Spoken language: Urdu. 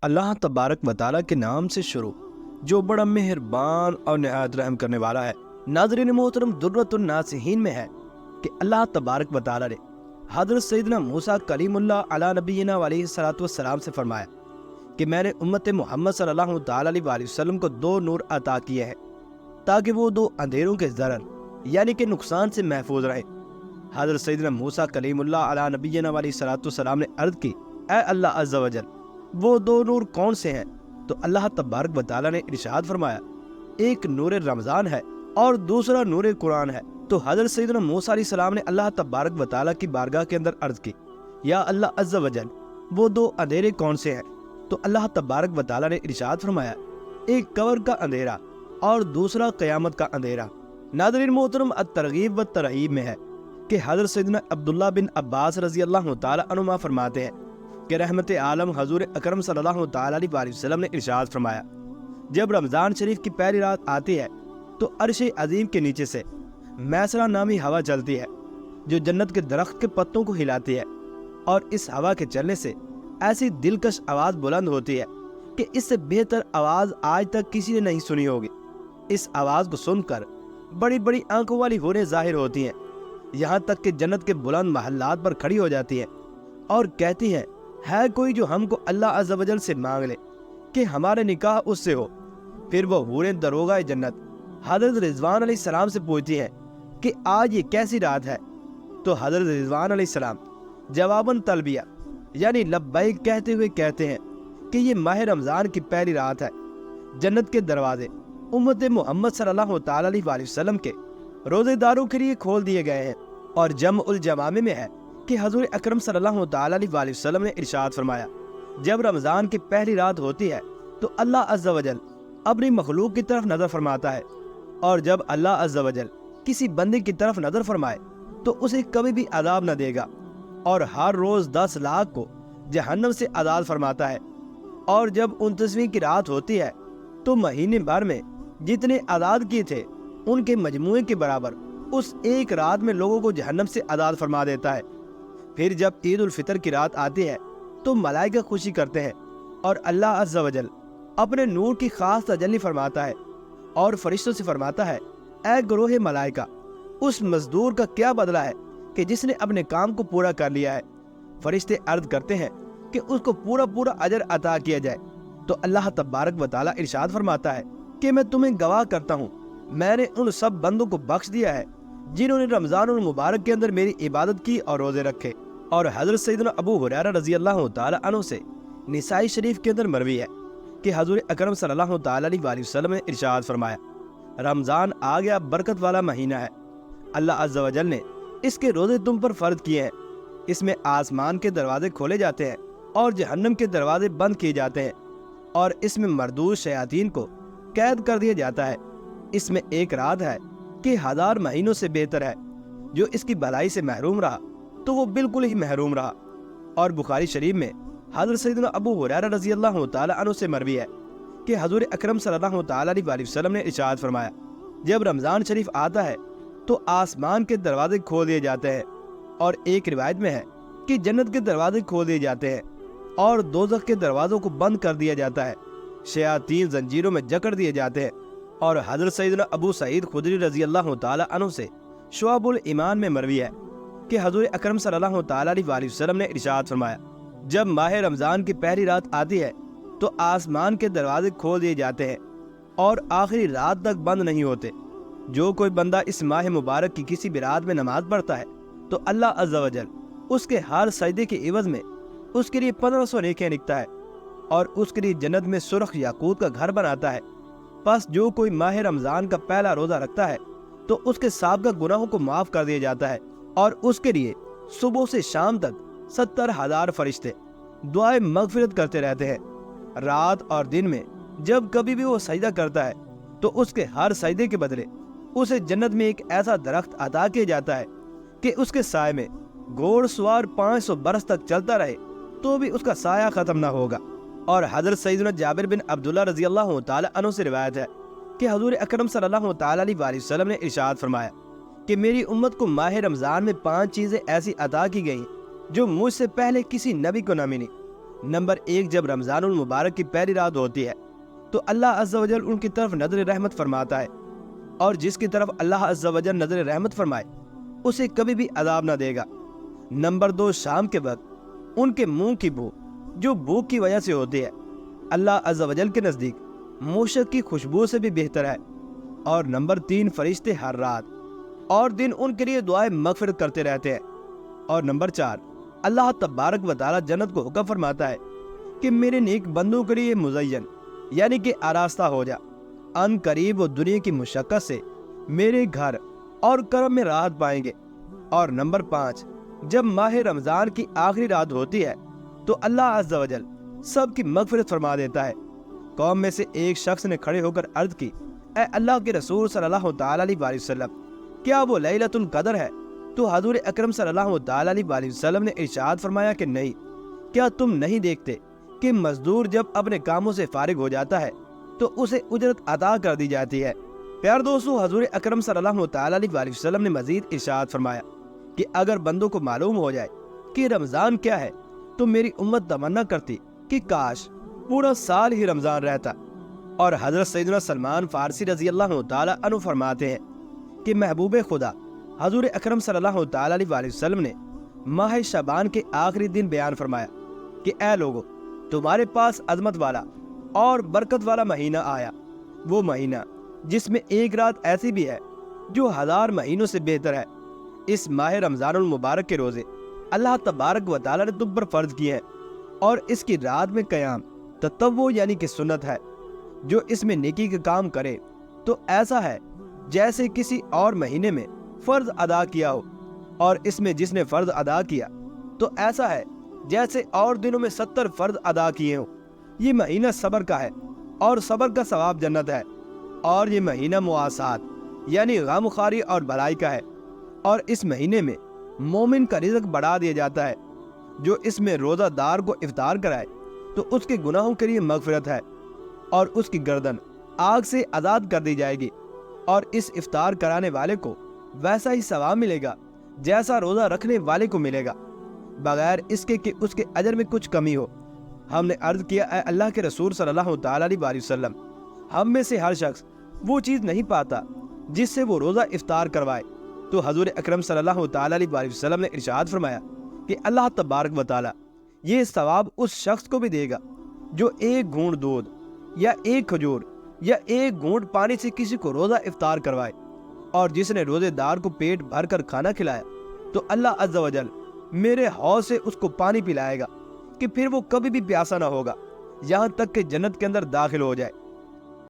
اللہ تبارک و تعالیٰ کے نام سے شروع جو بڑا مہربان اور نہایت رحم کرنے والا ہے۔ ناظرین محترم، درۃ الناصحین میں ہے کہ اللہ تبارک و تعالیٰ نے حضرت سیدنا موسیٰ کلیم اللہ علی نبینا علیہ الصلوۃ والسلام سے فرمایا کہ میں نے امت محمد صلی اللہ تعالیٰ علیہ وسلم کو دو نور عطا کیے ہیں تاکہ وہ دو اندھیروں کے ضرر یعنی کہ نقصان سے محفوظ رہیں۔ حضرت سیدنا موسیٰ کلیم اللہ علی نبینا علیہ الصلوۃ والسلام نے عرض کی، اے اللہ عز و جل، وہ دو نور کون سے ہیں؟ تو اللہ تبارک و تعالیٰ نے ارشاد فرمایا، ایک نور رمضان ہے اور دوسرا نور قرآن ہے۔ تو حضرت سیدنا موسیٰ علیہ السلام نے اللہ تبارک و تعالیٰ کی بارگاہ کے اندر عرض کی، یا اللہ عز و جل، وہ دو اندھیرے کون سے ہیں؟ تو اللہ تبارک و تعالیٰ نے ارشاد فرمایا، ایک قبر کا اندھیرا اور دوسرا قیامت کا اندھیرا۔ ناظرین محترم، الترغیب و ترہیب میں ہے کہ حضرت سیدنا عبداللہ بن عباس رضی اللہ تعالیٰ عنہما فرماتے ہیں کہ رحمت عالم حضور اکرم صلی اللہ تعالیٰ علیہ وسلم نے ارشاد فرمایا، جب رمضان شریف کی پہلی رات آتی ہے تو عرش عظیم کے نیچے سے میسرہ نامی ہوا چلتی ہے جو جنت کے درخت کے پتوں کو ہلاتی ہے، اور اس ہوا کے چلنے سے ایسی دلکش آواز بلند ہوتی ہے کہ اس سے بہتر آواز آج تک کسی نے نہیں سنی ہوگی۔ اس آواز کو سن کر بڑی بڑی آنکھوں والی حوریں ظاہر ہوتی ہیں، یہاں تک کہ جنت کے بلند محلات پر کھڑی ہو جاتی ہیں اور کہتی ہیں، ہے کوئی جو ہم کو اللہ عز و جل سے مانگ لے کہ ہمارے نکاح اس سے ہو۔ پھر وہ حوریں دروغہ جنت حضرت رضوان علیہ السلام سے پوچھتی ہیں کہ آج یہ کیسی رات ہے؟ تو حضرت رضوان علیہ السلام جواباً تلبیہ یعنی لبیک کہتے ہوئے کہتے ہیں کہ یہ ماہ رمضان کی پہلی رات ہے۔ جنت کے دروازے امت محمد صلی اللہ تعالیٰ علیہ وسلم کے روزے داروں کے لیے کھول دیے گئے ہیں، اور جمع الجوامع میں ہے کہ حضور اکرم صلی اللہ تعالیٰ علیہ وسلم نے ارشاد فرمایا، جب رمضان کی پہلی رات ہوتی ہے تو اللہ عز و جل اپنی مخلوق کی طرف نظر فرماتا ہے، اور جب اللہ عز و جل کسی بندے کی طرف نظر فرمائے تو اسے کبھی بھی عذاب نہ دے گا، اور ہر روز 10 لاکھ کو جہنم سے آزاد فرماتا ہے۔ اور جب 29ویں کی رات ہوتی ہے تو مہینے بھر میں جتنے آزاد کیے تھے ان کے مجموعے کے برابر اس ایک رات میں لوگوں کو جہنم سے آزاد فرما دیتا ہے۔ پھر جب عید الفطر کی رات آتی ہے تو ملائکہ خوشی کرتے ہیں، اور اللہ عز و جل اپنے نور کی خاص تجلی فرماتا ہے اور فرشتوں سے فرماتا ہے، اے گروہ ملائکہ، اس مزدور کا کیا بدلہ ہے کہ جس نے اپنے کام کو پورا کر لیا ہے؟ فرشتے عرض کرتے ہیں کہ اس کو پورا اجر عطا کیا جائے۔ تو اللہ تبارک و تعالیٰ ارشاد فرماتا ہے کہ میں تمہیں گواہ کرتا ہوں، میں نے ان سب بندوں کو بخش دیا ہے جنہوں نے رمضان المبارک کے اندر میری عبادت کی اور روزے رکھے۔ اور حضرت سیدنا ابو ہریرہ رضی اللہ تعالیٰ عنہ سے نسائی شریف کے اندر مروی ہے کہ حضور اکرم صلی اللہ تعالیٰ علیہ وسلم نے ارشاد فرمایا، رمضان آ گیا، برکت والا مہینہ ہے، اللہ عز و جل نے اس کے روزے تم پر فرض کیے ہیں۔ اس میں آسمان کے دروازے کھولے جاتے ہیں اور جہنم کے دروازے بند کیے جاتے ہیں، اور اس میں مردود شیاطین کو قید کر دیا جاتا ہے۔ اس میں ایک رات ہے کہ 1000 مہینوں سے بہتر ہے، جو اس کی بھلائی سے محروم رہا تو وہ بالکل ہی محروم رہا۔ اور بخاری شریف میں حضرت سیدنا ابو ہریرہ رضی اللہ تعالیٰ عنہ سے مروی ہے کہ حضور اکرم صلی اللہ تعالیٰ علیہ وسلم نے ارشاد فرمایا، جب رمضان شریف آتا ہے تو آسمان کے دروازے کھول دیے جاتے ہیں، اور ایک روایت میں ہے کہ جنت کے دروازے کھول دیے جاتے ہیں اور دوزخ کے دروازوں کو بند کر دیا جاتا ہے، شیاطین زنجیروں میں جکڑ دیے جاتے ہیں۔ اور حضرت سیدنا ابو سعید خدری رضی اللہ تعالیٰ عنہ سے شعب الایمان میں مروی ہے کہ حضور اکرم صلی اللہ تعالیٰ علیہ وسلم نے ارشاد فرمایا، جب ماہ رمضان کی پہلی رات آتی ہے تو آسمان کے دروازے کھول دیے جاتے ہیں اور آخری رات تک بند نہیں ہوتے۔ جو کوئی بندہ اس ماہ مبارک کی کسی بھی رات میں نماز پڑھتا ہے تو اللہ عز و جل اس کے ہر سجدے کے عوض میں اس کے لیے 1500 نیکیاں لکھتا ہے، اور اس کے لیے جنت میں سرخ یاقوت کا گھر بناتا ہے۔ پس جو کوئی ماہ رمضان کا پہلا روزہ رکھتا ہے تو اس کے سابقہ گناہوں کو معاف کر دیا جاتا ہے، اور اس کے لیے صبح سے شام تک 70,000 فرشتے دعائیں مغفرت کرتے رہتے ہیں۔ رات اور دن میں جب کبھی بھی وہ سجدہ کرتا ہے تو اس کے ہر سجدے کے بدلے اسے جنت میں ایک ایسا درخت عطا کیا جاتا ہے کہ اس کے سائے میں گھوڑ سوار 500 برس تک چلتا رہے تو بھی اس کا سایہ ختم نہ ہوگا۔ اور حضرت سیدنا جابر بن عبداللہ رضی اللہ تعالیٰ عنہ سے روایت ہے کہ حضور اکرم صلی اللہ تعالیٰ علیہ وسلم نے ارشاد فرمایا کہ میری امت کو ماہ رمضان میں 5 چیزیں ایسی عطا کی گئیں جو مجھ سے پہلے کسی نبی کو نہ ملی۔ نمبر 1، جب رمضان المبارک کی پہلی رات ہوتی ہے تو اللہ عز و جل ان کی طرف نظر رحمت فرماتا ہے، اور جس کی طرف اللہ عز و جل نظر رحمت فرمائے اسے کبھی بھی عذاب نہ دے گا۔ نمبر 2، شام کے وقت ان کے منہ کی بو جو بھوک کی وجہ سے ہوتی ہے اللہ عز و جل کے نزدیک موشک کی خوشبو سے بھی بہتر ہے۔ اور نمبر 3، فرشتے ہر رات اور دن ان کے لیے دعائیں مغفرت کرتے رہتے ہیں۔ اور نمبر 4، اللہ تبارک و تعالی جنت کو حکم فرماتا ہے کہ میرے نیک بندوں کے لیے مزین یعنی کہ آراستہ ہو جا، ان قریب وہ دنیا کی مشقت سے میرے گھر اور کرم میں راحت پائیں گے۔ اور نمبر 5، جب ماہ رمضان کی آخری رات ہوتی ہے تو اللہ عز و جل سب کی مغفرت فرما دیتا ہے۔ قوم میں سے ایک شخص نے کھڑے ہو کر عرض کی، اے اللہ کے رسول صلی اللہ تعالی علیہ وآلہ وسلم، کیا وہ لیلۃ القدر ہے؟ تو حضور اکرم صلی اللہ تعالی علیہ وآلہ وسلم نے ارشاد فرمایا کہ نہیں، کیا تم نہیں دیکھتے کہ مزدور جب اپنے کاموں سے فارغ ہو جاتا ہے تو اسے اجرت عطا کر دی جاتی ہے۔ پیار دوستو، حضور اکرم صلی اللہ تعالی علیہ وآلہ وسلم نے مزید ارشاد فرمایا کہ اگر بندوں کو معلوم ہو جائے کہ رمضان کیا ہے تو میری امت تمنا کرتی کہ کاش پورا سال ہی رمضان رہتا۔ اور حضرت سیدنا سلمان فارسی رضی اللہ تعالی عنہ فرماتے ہیں کہ محبوب خدا حضور اکرم صلی اللہ تعالی علیہ وآلہ وسلم نے ماہ شعبان کے آخری دن بیان فرمایا کہ اے لوگو، تمہارے پاس عظمت والا اور برکت والا مہینہ آیا، وہ مہینہ جس میں ایک رات ایسی بھی ہے جو 1000 مہینوں سے بہتر ہے۔ اس ماہ رمضان المبارک کے روزے اللہ تبارک و تعالی نے تم پر فرض کیے ہیں، اور اس کی رات میں قیام تطوع یعنی کہ سنت ہے۔ جو اس میں نیکی کا کام کرے تو ایسا ہے جیسے کسی اور مہینے میں فرض ادا کیا ہو، اور اس میں جس نے فرض ادا کیا تو ایسا ہے جیسے اور دنوں میں 70 فرض ادا کیے ہوں۔ یہ مہینہ صبر کا ہے، اور صبر کا ثواب جنت ہے۔ اور یہ مہینہ مواسات یعنی غم خواری اور بھلائی کا ہے، اور اس مہینے میں مومن کا رزق بڑھا دیا جاتا ہے۔ جو اس میں روزہ دار کو افطار کرائے تو اس کے گناہوں کے لیے مغفرت ہے، اور اس کی گردن آگ سے آزاد کر دی جائے گی، اور اس افطار کرانے والے کو ویسا ہی ثواب ملے گا جیسا روزہ رکھنے والے کو ملے گا، بغیر اس کے کہ اس کے اجر میں کچھ کمی ہو۔ ہم نے عرض کیا، اے اللہ کے رسول صلی اللہ تعالی علیہ وآلہ وسلم، ہم میں سے ہر شخص وہ چیز نہیں پاتا جس سے وہ روزہ افطار کروائے۔ تو حضور اکرم صلی اللہ تعالی علیہ وآلہ وسلم نے ارشاد فرمایا کہ اللہ تبارک و تعالی یہ ثواب اس شخص کو بھی دے گا جو ایک گھونٹ دودھ یا ایک کھجور یا ایک گھونٹ پانی سے کسی کو روزہ افطار کروائے، اور جس نے روزے دار کو پیٹ بھر کر کھانا کھلایا تو اللہ عز و جل میرے حوض سے اس کو پانی پلائے گا کہ پھر وہ کبھی بھی پیاسا نہ ہوگا یہاں تک کہ جنت کے اندر داخل ہو جائے۔